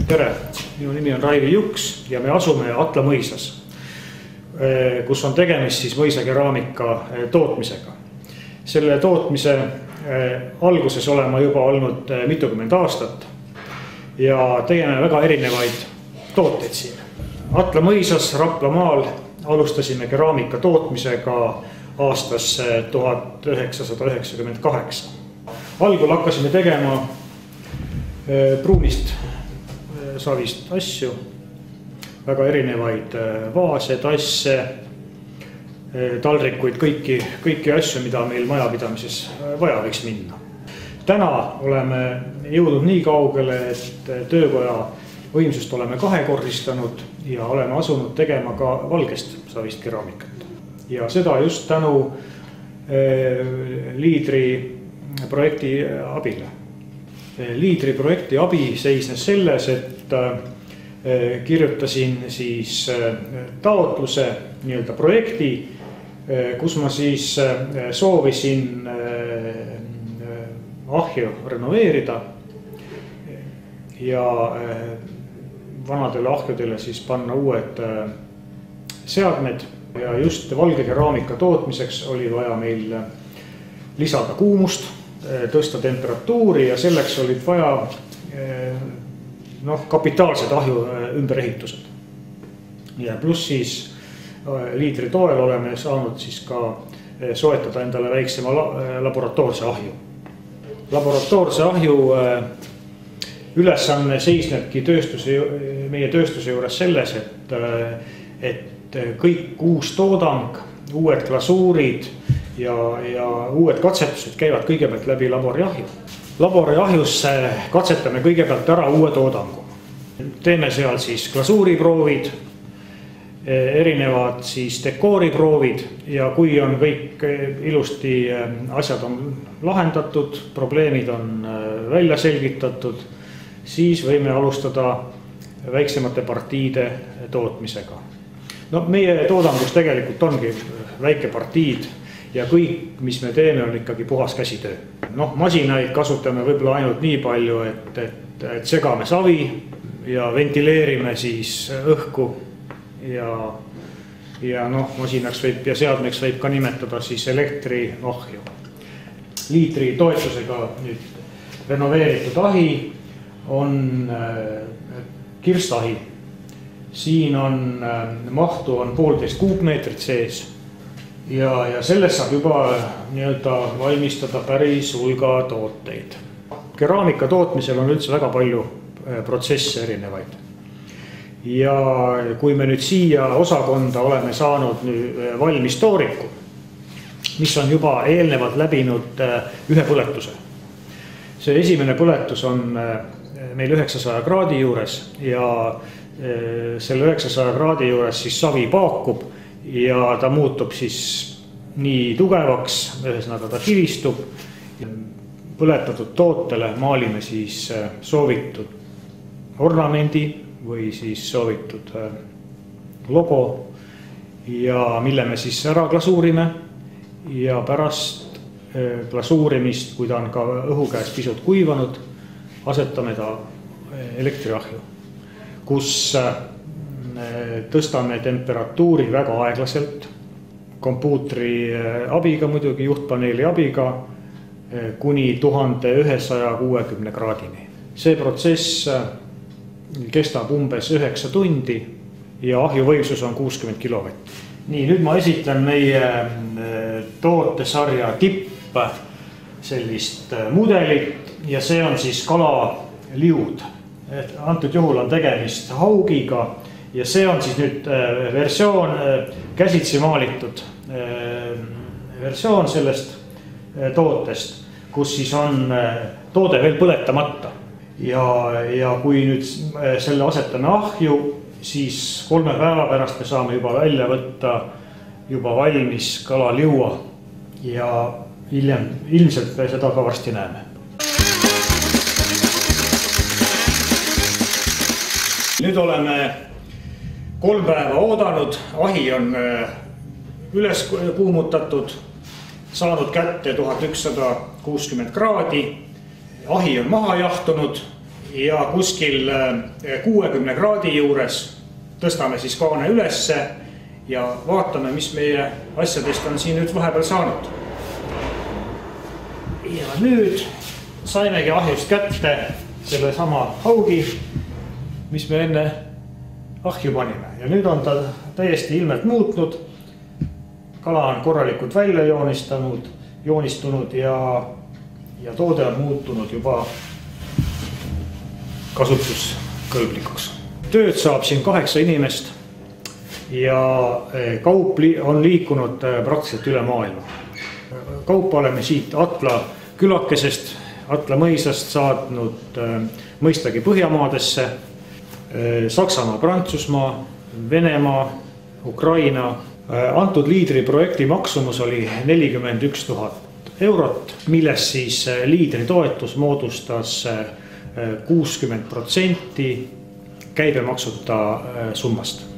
Tere, minu nimi on Raivi Juks ja me asume Atla mõisas, kus on tegemist siis mõisakeraamika tootmisega. Selle tootmise alguses olen ma juba olnud mitukümmend aastat ja tegeme väga erinevaid tooteid siin. Atla mõisas Raplamaal alustasime keraamika tootmisega aastas 1998. Algul hakkasime tegema pruunist savist asju, väga erinevaid vaase, tasse, taldrikuid, kõiki asju, mida meil majapidamises vaja võiks minna. Täna oleme jõudnud nii kaugele, et töökoja võimsust oleme kahekordistanud ja oleme asunud tegema ka valgest savist keraamikat. Ja seda just tänu Liidri projekti abile. Liidri projekti abi seisnes selles, et kirjutasin siis taotluse nii-öelda projekti, kus ma siis soovisin ahju renoveerida ja vanadele ahjudele siis panna uued seadmed. Ja just valge keraamika tootmiseks oli vaja meil lisada kuumust, tõsta temperatuuri ja selleks olid vaja kapitaalsed ahju ümberehitused. Ja pluss siis Liidri toel oleme saanud siis ka soetada endale väiksema laboratoorse ahju. Laboratoorse ahju ülesanne seisnebki meie tööstuse juures selles, et kõik uus toodang, uued glasuurid ja uued katsetused käivad kõigepealt läbi laboriahju. Laboriahjus katsetame kõigepealt ära uue toodangu. Teeme seal siis glasuuriproovid, erinevad siis dekooriproovid ja kui on kõik ilusti asjad on lahendatud, probleemid on välja selgitatud, siis võime alustada väiksemate partiide tootmisega. Meie toodangus tegelikult ongi väike partiid ja kõik, mis me teeme, on ikkagi puhas käsitöö. Masinaid kasutame võib-olla ainult nii palju, et segame savi ja ventileerime siis õhku ja masinaks võib ja seadmeks võib ka nimetada siis elektriahju. Liidri toetusega nüüd renoveeritud ahi on kirstahi. Siin on mahtu on 1,5 kuupmeetrit sees ja sellest saab juba valmistada päris hulga tooteid. Keraamika tootmisel on üldse väga palju protsesse erinevaid. Ja kui me nüüd siia osakonda oleme saanud valmis tooriku, mis on juba eelnevalt läbinud ühe põletuse. See esimene põletus on meil 900 kraadi juures ja selle 900 kraadi juures siis savi paakub ja ta muutub siis nii tugevaks, ühesõnaga ta kivistub. Põletatud tootele maalime siis soovitud ornamendi või siis soovitud logo ja mille me siis ära glasuurime ja pärast glasuurimist, kui ta on ka õhu käes pisut kuivanud, asetame ta elektriahju, kus tõstame temperatuuri väga aeglaselt, kompuutri abiga muidugi, juhtpaneeli abiga, kuni 1160 kraadini. See protsess kestab umbes 9 tundi ja ahju võimsus on 60 kilovatti. Nii, nüüd ma esitlen meie tootesarja tipp sellist mudelit ja see on siis kalaliud. Antud juhul on tegemist haugiga ja see on siis nüüd versioon, käsitsi maalitud versioon sellest tootest, kus siis on toode veel põletamata. Ja kui nüüd selle asetame ahju, siis 3 päeva pärast me saame juba välja võtta juba valmis kalaliua ja ilmselt seda ka varsti näeme. Nüüd oleme 3 päeva oodanud, ahi on üles kuumutatud, saanud kätte 1160 kraadi, ahi on maha jahtunud ja kuskil 60 kraadi juures tõstame siis kaane ülesse ja vaatame, mis meie asjadest on siin nüüd vahepeal saanud. Ja nüüd saimegi ahjust kätte selle sama haugi, mis me enne ahju panime. Ja nüüd on ta täiesti ilmelt muutnud. Kala on korralikult välja joonistunud ja toode on muutunud juba kasutuskõlblikuks. Tööd saab siin 8 inimest ja kaup on liikunud praktiliselt üle maailma. Kaupa oleme siit Atla külakesest, Atla mõisast saatnud mõistagi Põhjamaadesse, Saksamaa, Prantsusmaa, Venemaa, Ukraina. Antud liidri projekti maksumus oli 41 000 eurot, milles siis liidri toetus moodustas 60% käibemaksuta summast.